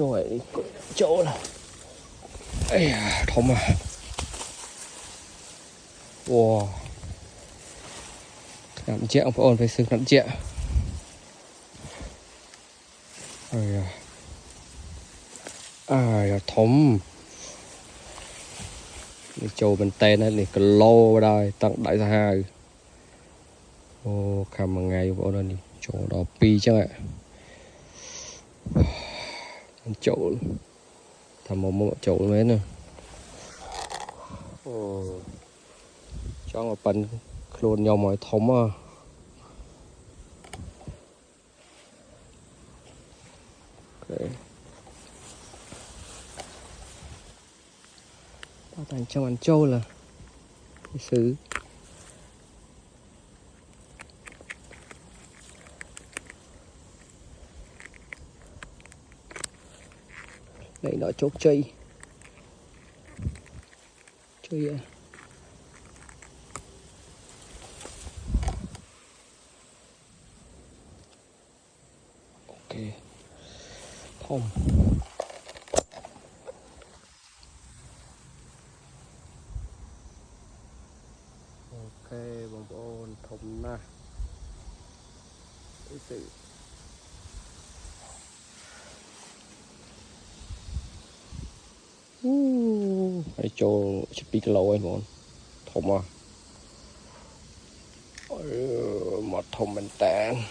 trời chỗ là ấy thông à. Wow, nằm chẹ ông phải ôn phải sực nằm chẹ thông châu bên tên này cái lô đây tặng đại gia hai. Ô cầm một ngày vô đây chỗ đó pi chứ ạ. Chỗ thầm một chỗ mấy nè. Ồ cho một phần luôn nhau mọi thống à. Okay. Tao thành trong ăn trâu là cái xứ này nó chốt chơi à. Ok thông ok bông bồn thông na cái sự cái chỗ chụp đi cái lầu ấy bọn thông à. Một thông mình tàn